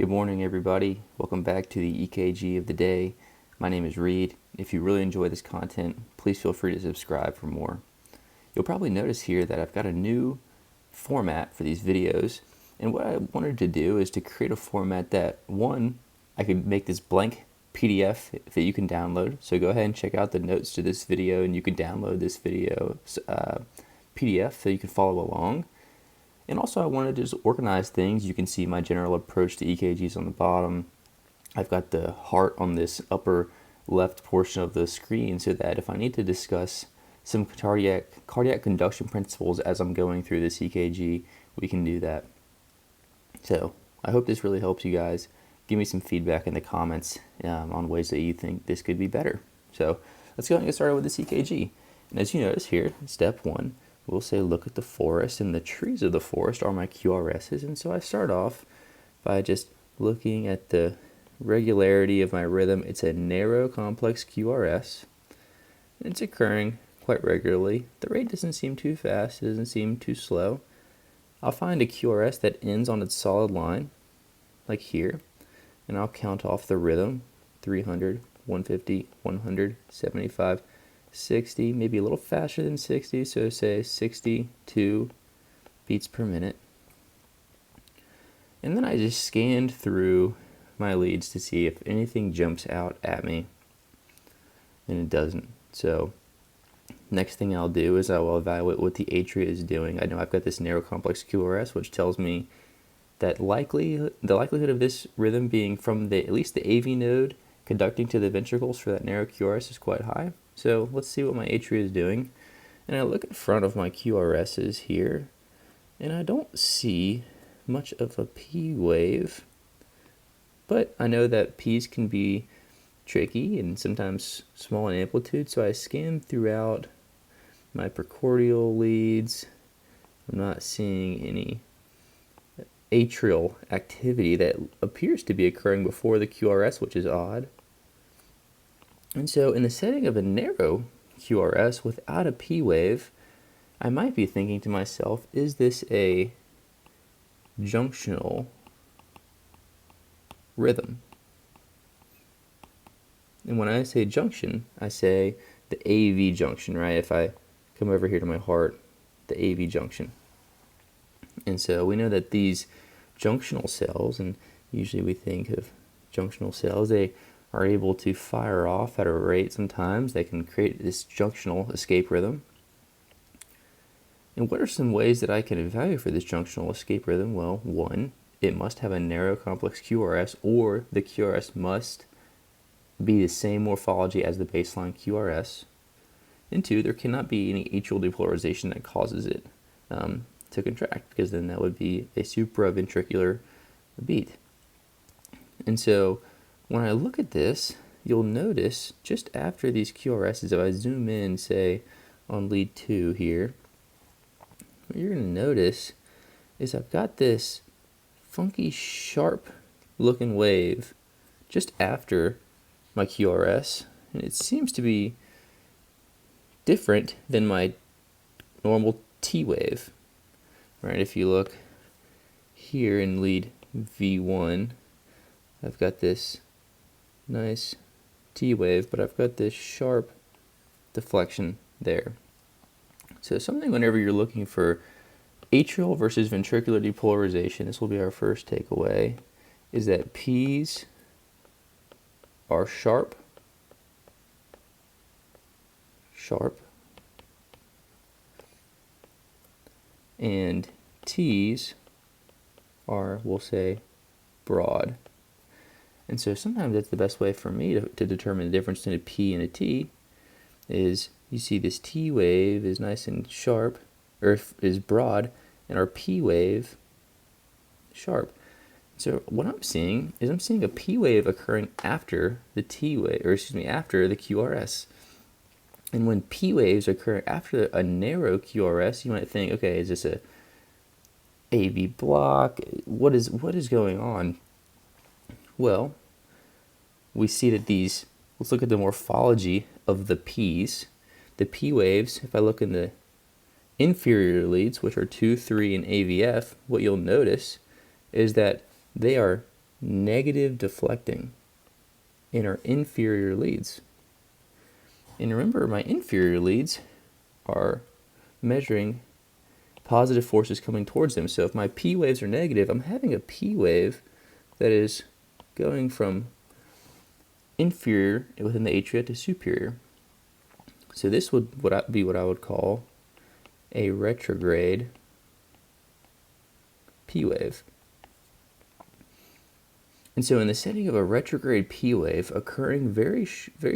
Good morning, everybody. Welcome back to the EKG of the day. My name is Reid. If you really enjoy this content, please feel free to subscribe for more. You'll probably notice here that I've got a new format for these videos, and what I wanted to do is to create a format that, one, I could make this blank PDF that you can download. So go ahead and check out the notes to this video, and you can download this video PDF so you can follow along. And also I wanted to just organize things. You can see my general approach to EKGs on the bottom. I've got the heart on this upper left portion of the screen so that if I need to discuss some cardiac conduction principles as I'm going through this EKG, we can do that. So I hope this really helps you guys. Give me some feedback in the comments on ways that you think this could be better. So let's go ahead and get started with this EKG. And as you notice here, step one, we'll say look at the forest, and the trees of the forest are my QRSs. And so I start off by just looking at the regularity of my rhythm. It's a narrow complex QRS. And it's occurring quite regularly. The rate doesn't seem too fast. It doesn't seem too slow. I'll find a QRS that ends on its solid line, like here. And I'll count off the rhythm, 300, 150, 100, 75, 60, maybe a little faster than 60, so say 62 beats per minute. And then I just scanned through my leads to see if anything jumps out at me, and it doesn't. So next thing I'll do is I will evaluate what the atria is doing. I know I've got this narrow complex QRS, which tells me that the likelihood of this rhythm being from at least the AV node conducting to the ventricles for that narrow QRS is quite high. So let's see what my atria is doing. And I look in front of my QRSs here, and I don't see much of a P wave, but I know that P's can be tricky and sometimes small in amplitude, so I scan throughout my precordial leads. I'm not seeing any atrial activity that appears to be occurring before the QRS, which is odd. And so in the setting of a narrow QRS without a P wave, I might be thinking to myself, is this a junctional rhythm? And when I say junction, I say the AV junction, right? If I come over here to my heart, the AV junction. And so we know that these junctional cells, and usually we think of junctional cells, they are able to fire off at a rate sometimes. They can create this junctional escape rhythm. And what are some ways that I can evaluate for this junctional escape rhythm? Well, one, it must have a narrow complex QRS, or the QRS must be the same morphology as the baseline QRS. And two, there cannot be any atrial depolarization that causes it to contract, because then that would be a supraventricular beat. And so when I look at this, you'll notice just after these QRSs, if I zoom in, say, on lead 2 here, what you're going to notice is I've got this funky, sharp looking wave just after my QRS, and it seems to be different than my normal T wave. Right? If you look here in lead V1, I've got this nice T wave, but I've got this sharp deflection there. So something whenever you're looking for atrial versus ventricular depolarization, this will be our first takeaway, is that P's are sharp, and T's are, we'll say, broad. And so sometimes that's the best way for me to determine the difference between a P and a T, is you see this T wave is nice and sharp, or is broad, and our P wave sharp. So what I'm seeing is I'm seeing a P wave occurring after the T wave, or excuse me, after the QRS. And when P waves occur after a narrow QRS, you might think, okay, is this a AV block? What is going on? Well, we see that let's look at the morphology of the P's. The P waves, if I look in the inferior leads, which are 2, 3, and AVF, what you'll notice is that they are negative deflecting in our inferior leads. And remember, my inferior leads are measuring positive forces coming towards them. So if my P waves are negative, I'm having a P wave that is going from inferior within the atria to superior. So this would be what I would call a retrograde P wave. And so in the setting of a retrograde P wave occurring very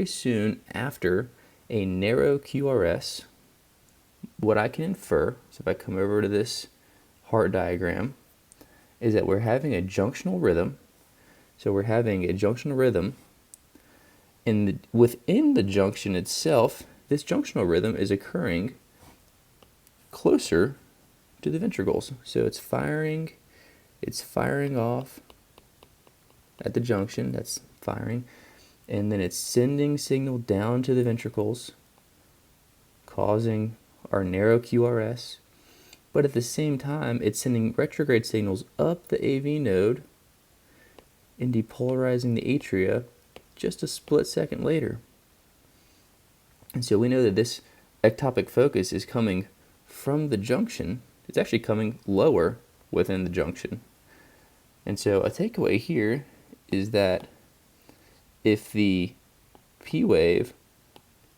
soon after a narrow QRS, what I can infer, so if I come over to this heart diagram, is that we're having a junctional rhythm. So we're having a junctional rhythm, and within the junction itself, this junctional rhythm is occurring closer to the ventricles. So it's firing off at the junction, that's firing, and then it's sending signal down to the ventricles, causing our narrow QRS, but at the same time, it's sending retrograde signals up the AV node and depolarizing the atria just a split second later. And so we know that this ectopic focus is coming from the junction. It's actually coming lower within the junction. And so a takeaway here is that if the P wave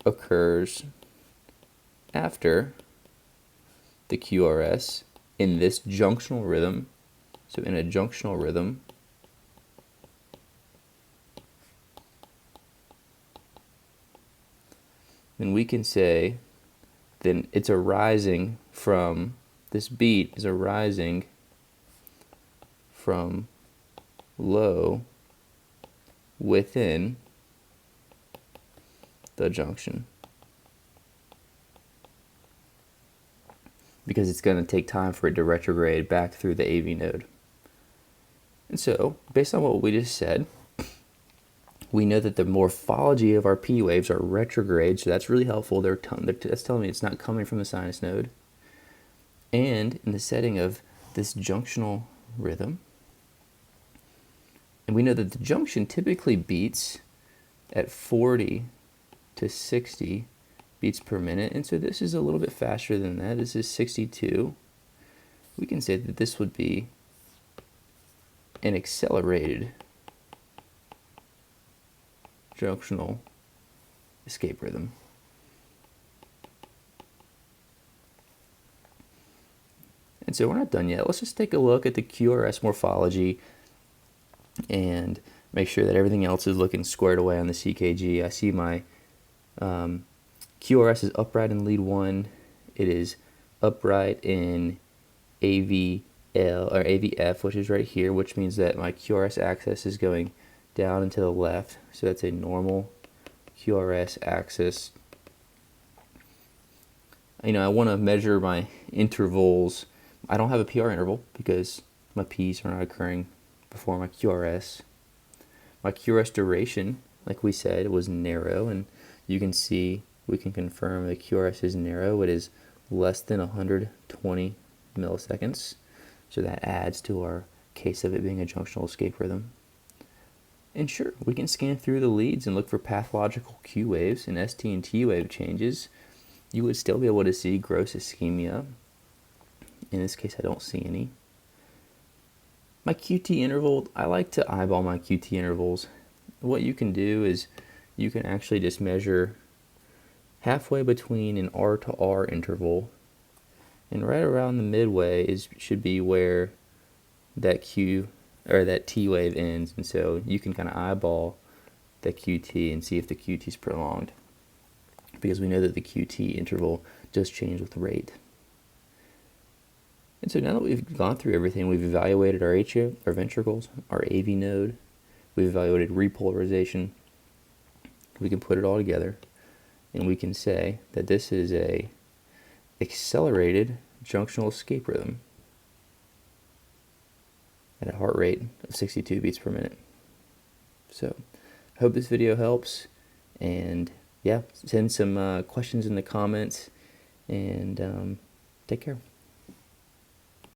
occurs after the QRS in this junctional rhythm, so in a junctional rhythm, then we can say then it's arising from, this beat is arising from low within the junction, because it's going to take time for it to retrograde back through the AV node. And so, based on what we just said, we know that the morphology of our P waves are retrograde, so that's really helpful. That's telling me it's not coming from the sinus node. And in the setting of this junctional rhythm, and we know that the junction typically beats at 40 to 60 beats per minute, and so this is a little bit faster than that. This is 62. We can say that this would be an accelerated junctional escape rhythm. And so we're not done yet. Let's just take a look at the QRS morphology and make sure that everything else is looking squared away on the EKG. I see my QRS is upright in lead 1. It is upright in AVL or AVF, which is right here, which means that my QRS axis is going down and to the left. So that's a normal QRS axis. I want to measure my intervals. I don't have a PR interval because my P's are not occurring before my QRS. My QRS duration, like we said, was narrow, and you can see, we can confirm the QRS is narrow. It is less than 120 milliseconds. So that adds to our case of it being a junctional escape rhythm. And sure, we can scan through the leads and look for pathological Q waves and ST and T wave changes. You would still be able to see gross ischemia. In this case, I don't see any. My QT interval, I like to eyeball my QT intervals. What you can do is you can actually just measure halfway between an R to R interval, and right around the midway should be where that Q or that T wave ends, and so you can kind of eyeball the QT and see if the QT is prolonged, because we know that the QT interval does change with rate. And so now that we've gone through everything, we've evaluated our atria, our ventricles, our AV node, we've evaluated repolarization, we can put it all together, and we can say that this is a accelerated junctional escape rhythm at a heart rate of 62 beats per minute. So I hope this video helps, and yeah, send some questions in the comments, and take care.